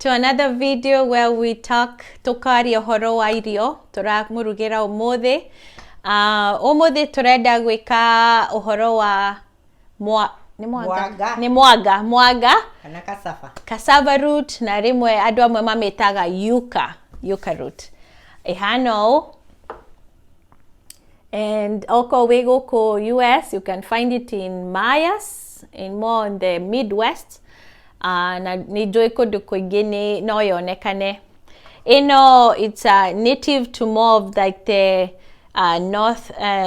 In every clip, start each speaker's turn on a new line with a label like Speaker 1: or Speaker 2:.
Speaker 1: to another video where we talk tukaria horo wa irio turamurugira umuthi. Umuthi turenda gwika uhoro wa mwaga
Speaker 2: kana
Speaker 1: cassava root na rimwe andu amwe mamitaga yucca root ihano. And oko we goko US, you can find it in Mayas, in more in the Midwest. Na nijui kundu kwingine no yonekane. It's native to more of like the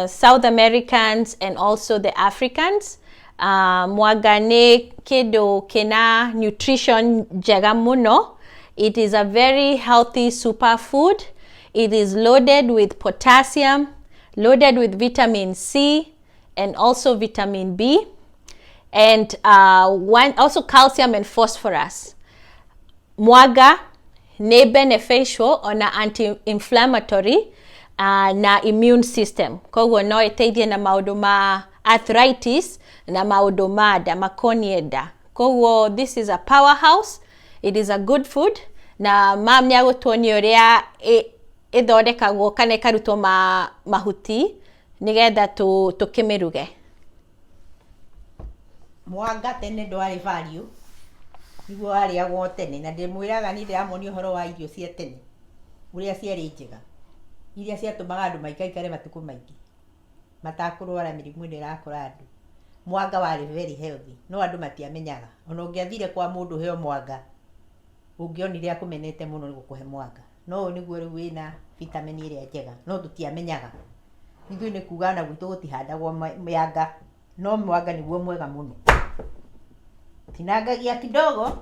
Speaker 1: South Americans and also the Africans. Mwaga ni kindu kina nutrition njega muno. It is a very healthy superfood. It is loaded with potassium, loaded with vitamin C and also vitamin B, and also calcium and phosphorus. Mwaga ni beneficial on a anti-inflammatory na immune system. Koguo no iteithie na maundu ma arthritis na maundu ma nda makonienda. Koguo this is a powerhouse. It is a good food. Na mam ni agutuonia uria ithondekagwo kana ikarutwo mahuti nigetha tukimiruge.
Speaker 2: Mwaga tene ndwari value niguo ariagwo tene, na ndimwiraga ni ndiramonia uhoro wa irio cia tene uria ciari njega iria ciatumaga andu maikaikare matuku maingi matakurwara mirimu ĩrĩa irakora andu. Mwaga wari very healthy, no andu matiamenyaga. Ona ungiathire kwa mundu heo mwaga ungionire akumenete muno ni gukuhe mwaga, no niguo riu wina vitamin iria njega, no tutiamenyaga. Nithui ni kuga na gwitu gutihandagwo mwaga, no mwaga niguo mwega muno. Tinangagia kidogo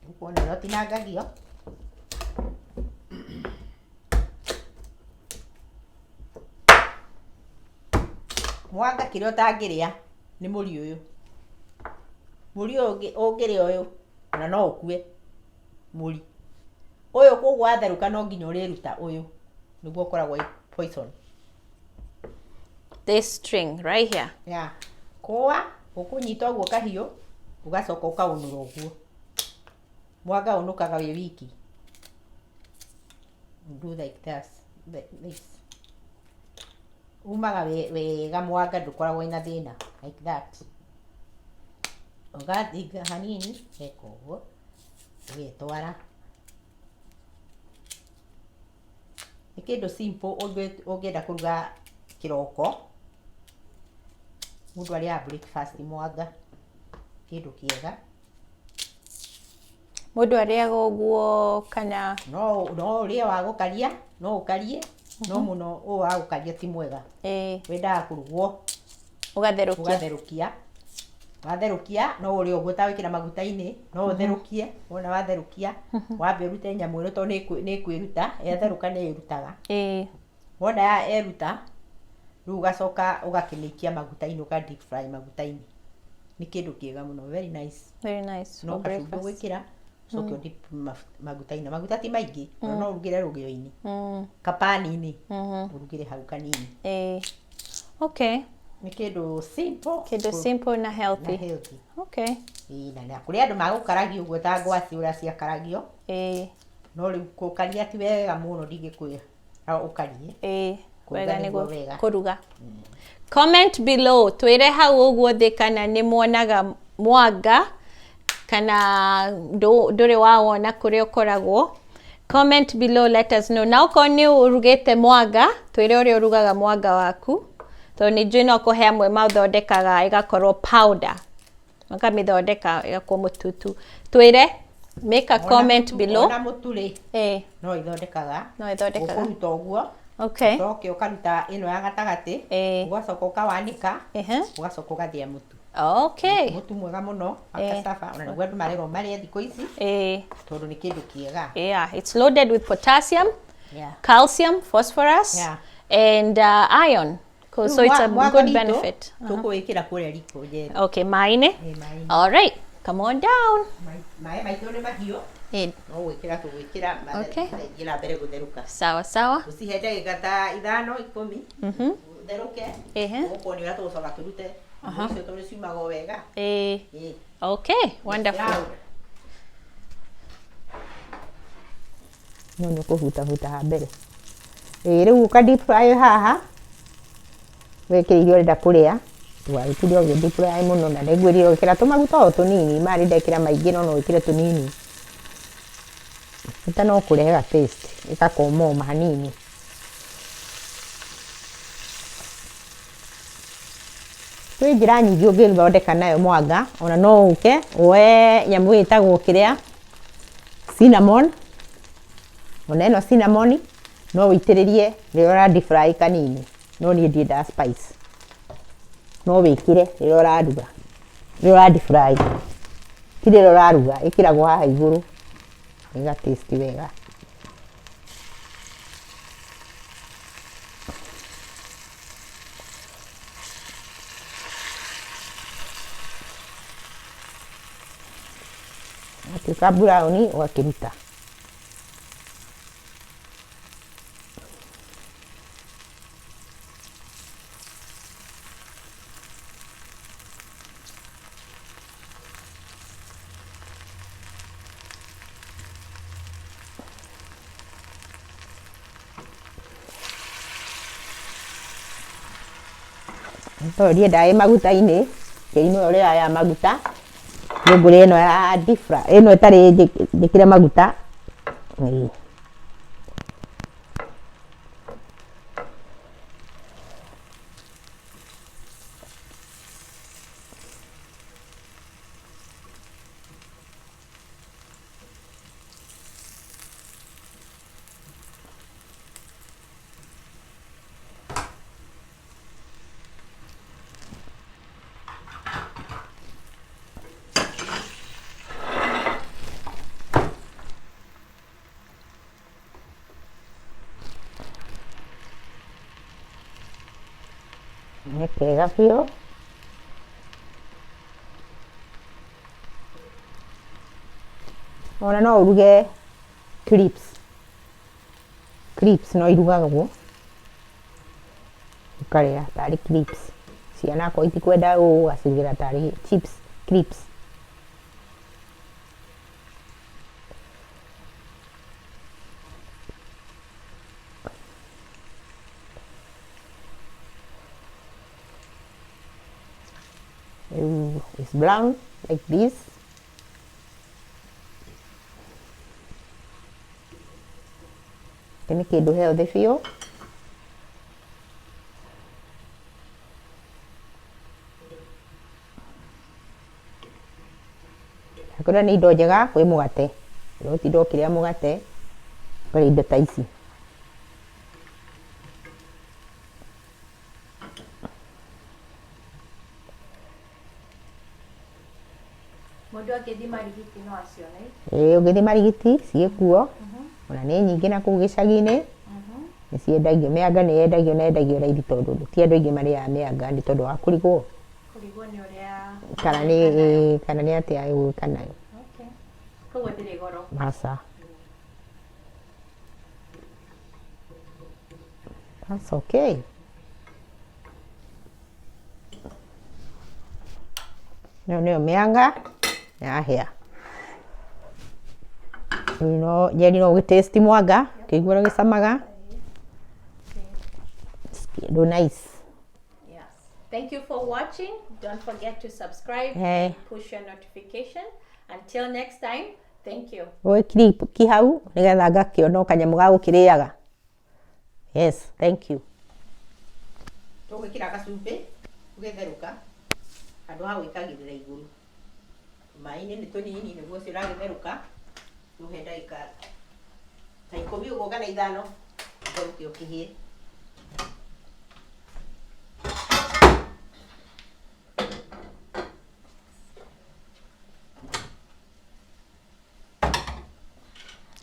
Speaker 2: ukuona no tinangagio. Mwaga kiria utangiria ni muri uyu ungiria uyu na no ukue muri uyu. Koguo atheruka no nginya uriruta uyu niguo ukoragwo poison.
Speaker 1: This string right here.
Speaker 2: Yeah. Koa ukunyita uguo kahiu ugacoka ukaunura uguo. Mwaga unukaga wi wiki. Do like this. Umaga wega mwaga ndukoragwo ina thina like that. Ugathiga hanini eka uguo ugitwara. Ni kindu simple ungienda kuruga kiroko. Mundu aria breakfast mwaga kindu kiega.
Speaker 1: Mundu aria uguo kana
Speaker 2: no uria wa gukaria no ukarie no muno o wa gukaria ti mwega. Wenda kurugwo ugatherukia watherukia no uria uguo tawikira maguta-ini no utherukie. Wona watherukia wambe urute nyamu ino to ni kwiruta etheruka ni irutaga. Wona ya eruta riu ugacoka ugakinikia maguta-ini uka deep fry maguta-ini. Ni kindu kiega muno, very nice. No kacumbĩ gwikira coke dip maguta-ini. Maguta ti maingi no urugire rugio-ini kapani-ini urugire hau kanini.
Speaker 1: Okay.
Speaker 2: Ni kindu
Speaker 1: simple na healthy. Okay.
Speaker 2: Na kuri andu magukaragio uguo ta ngwaci uria ciakaragio. No riu kukaria ti wega muno ndingikwira ukarie.
Speaker 1: Wega niguo kuruga. Comment below twire hau uguo thi kana ni mwonaga mwaga kana nduri wawona kuria ukoragwo. Comment below, let us know. Na uko ni urugite mwaga twire uria urugaga mwaga waku. To ni njui no kuhe amwe mathondekaga igakorwo powder, makamithondeka igakorwo mututu. Twire make a comment below.
Speaker 2: Ona muturi no ithondekaga ukuruta uguo.
Speaker 1: Okay.
Speaker 2: Ucoke ukaruta ino ya gatagati ugacoka ukawanika ugacoka ugathia mutu.
Speaker 1: Okay.
Speaker 2: Mutu mwega muno cassava. Ona niguo andu marerwo marie thikũ ici tondu ni kindu kiega.
Speaker 1: It's loaded with potassium, calcium, phosphorus, and iron. So it's a good benefit.
Speaker 2: Tukuwikira kuria riko je.
Speaker 1: Okay, maine. All right, come on down.
Speaker 2: Mai maitu ni mahiu. No wikira tuwikira njira mbere gutheruka.
Speaker 1: Sawa.
Speaker 2: Usihe ndagika ta 5-10. Theruke. Uko ni watu ucoka turute. Icio tuli ciumaga wega.
Speaker 1: Okay, wonderful.
Speaker 2: no nĩ kũhuta ha mbere. Rĩu ũka deep fry haha wĩkĩre irio ũrenda kũrĩa, ndũgagĩtinde ũgĩ deep fry mũno, na nĩngwĩrire ũgĩkĩra tũmaguta o tũnini, maya nĩ ndekĩra maingĩ no wĩkĩre tũnini, bata no kũrehaga taste ĩgakoma hanini. Kwĩ njĩra nyingĩ ũngĩthondeka nayo mwanga, ona no ũke woe nyamũ ĩtagwo kĩrĩa cinnamon, ona ĩno cinnamon no wĩitĩrĩrie rĩrĩa ũra deep fry kanini, no niĩ ndiendaga spice, no wĩkĩre rĩrĩa ũraruga, rĩrĩa ũra deep fry, ti rĩrĩa ũraruga, ĩkĩragwo haha igũrũ ĩga taste wega. Atuĩka brown ũgakĩruta. Tondũ ndiendaga ĩ maguta-inĩ, kĩrimo ũrĩa ya maguta, ngũrĩ ĩno ya deep fry, ĩno ĩtarĩ njĩkĩre maguta. Nĩ kega biũ. Ona no ũruge crips no irugagwo ũkarĩa tarĩ crips. Ciana akorwo itikwenda ũũ ũgacirugĩra tarĩ chips, crips. It's brown like this. Ini kĩndũ healthy biũ. Hakuna nĩ indo njega kwĩ mũgate. Ũtinda ũkĩrĩa mũgate ũkarĩa indo ta ici.
Speaker 1: Mũndũ akĩthi marigiti no acione.
Speaker 2: Ũngĩthi marigiti ciĩkuo, ona nĩ nyingĩ na kũu gĩcagi-inĩ, nĩ ciendagio. Mĩanga nĩ yendagio na yendagio raithi tondũ ti andũ aingĩ marĩaga mĩanga nĩ tondũ wa kũrigwo.
Speaker 1: Kũrigwo nĩ ũrĩa
Speaker 2: kana nĩ atĩa ĩgwĩka nayo.
Speaker 1: Koguo ndĩrĩ goro.
Speaker 2: Aca. That's okay. Nĩyo mĩanga yahĩa. Njeri no ũgĩtaste mwanga, ũkĩigua ũrĩa ũgĩcamaga. Kĩndũ nice.
Speaker 1: Yes. Thank you for watching. Don't forget to subscribe and push your notification. Until next time, thank you.
Speaker 2: Oi clip ki hau nĩgetha ngakĩona kanyamũ ga gũkĩrĩaga. Yes, thank you.
Speaker 3: Tũgwĩkĩra gacumbĩ ũgĩtherũka handũ ha gwĩkagĩrĩra igũrũ. Maĩ-inĩ nĩ tũnini nĩguo ũcio ũragĩtherũka ũhe ndagĩka ta 10 ũguo kana 5 ũtherũke ũkĩhĩe.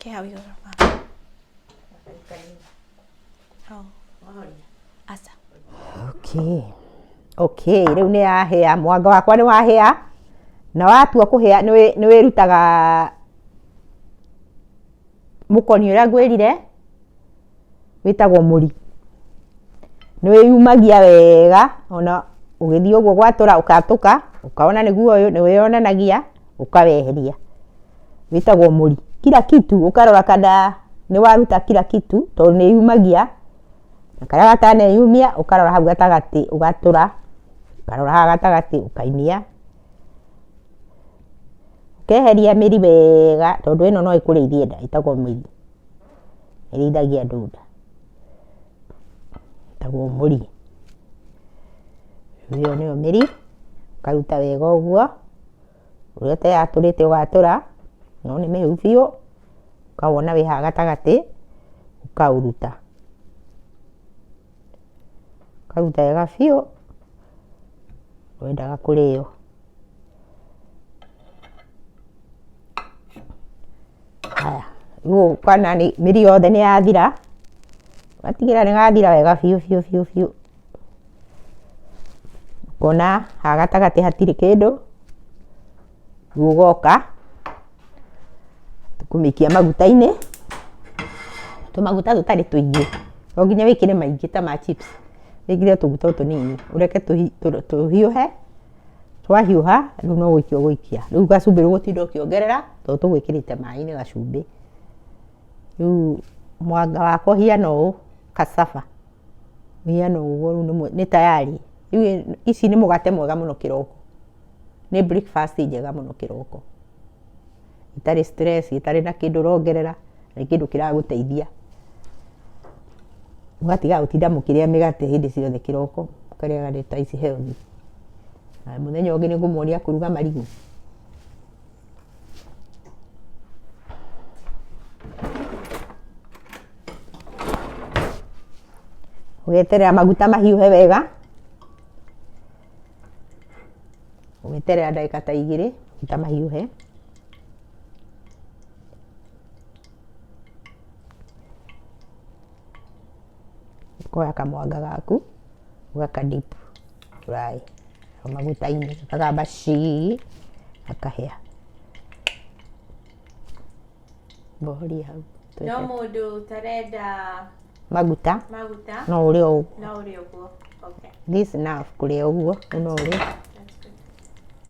Speaker 1: Okay, how are you going to Oh, asa.
Speaker 2: Okay, rĩu nĩ yahĩa, mwanga wakwa nĩ wahĩa. Na watua kũhĩa nĩ wĩrutaga mũkoni ũrĩa ngwĩrire wĩtagwo mũri. Nĩ wĩyumagia wega, ona ũgĩthiĩ ũguo gwatũra ũkatũka, ũkaona nĩguo ũyũ nĩ wĩyonanagia, ũkaweheria. Wĩtagwo mũri. Kila kitu ũkarora kana nĩ waruta kila kitu tondũ nĩ yumagia, na karĩa gataneyumia ũkarora hau gatagatĩ ũgatũra, ũkarora haha gatagatĩ ũkainia, ũkeheria mĩri wega tondũ ĩno no ĩkũrĩithie nda, ĩtagwo mĩri, ĩrĩithagia andũ nda, ĩtagwo mũri. Ĩyo nĩyo mĩri, ũkaruta wega ũguo, ũrĩa ũteyatũrĩte ũgatũra, no nĩ mĩhũ biũ, ũkawona wĩ haha gatagatĩ, ũkaũruta. Ũkaruta wega biũ, wendaga kũrĩo. Haya, rĩu ũkona mĩri yothe nĩ yathira, ũgatigĩrĩra nĩ gathira wega biũ biũ biũ biũ. Ũkona haha gatagatĩ hatirĩ kĩndũ, rĩu ũgoka, tũkũmĩikia maguta-inĩ, tũmaguta tũtarĩ tũingĩ, to nginya wĩkĩre maingĩ ta ma chips, wĩkĩre tũguta tũnini, ũreke tũhiũhe, twahiũha, rĩu no gũikia ũgũikia. Rĩu gacumbĩ ũgũtinda ũkĩongerera, tondũ tũgwĩkĩrĩte maĩ-inĩ gacumbĩ. Rĩu mwanga wakwa ũhiana ũũ, cassava, ũhiana ũguo, rĩu nĩ tayari. Rĩu ici nĩ mũgate mwega mũno kĩroko, nĩ breakfast njega mũno kĩroko, itarĩ stress, itarĩ na kĩndũ ũrongerera, nĩ kĩndũ kĩragũteithia. Mũgatiga gũtinda mũkĩrĩa mĩgate hĩndĩ ciothe kĩroko, mũkarĩaga ta ici healthy. Mũthenya ũngĩ nĩ ngũmuonia kũruga marigũ. Ũgeterera maguta mahiũhe wega, ũgeterera ndagĩka ta 2 maguta mahiũhe. Ũkoya kamwanga gaku, ũgakadip fry maguta-inĩ, kakagamba cii, gakahĩa. Mbohoria hau.
Speaker 1: No mũndũ ũtarenda
Speaker 2: maguta, no ũrĩe ũguo.
Speaker 1: No ũrĩe ũguo. Okay.
Speaker 2: This enough kũrĩa ũguo, no ũrĩe.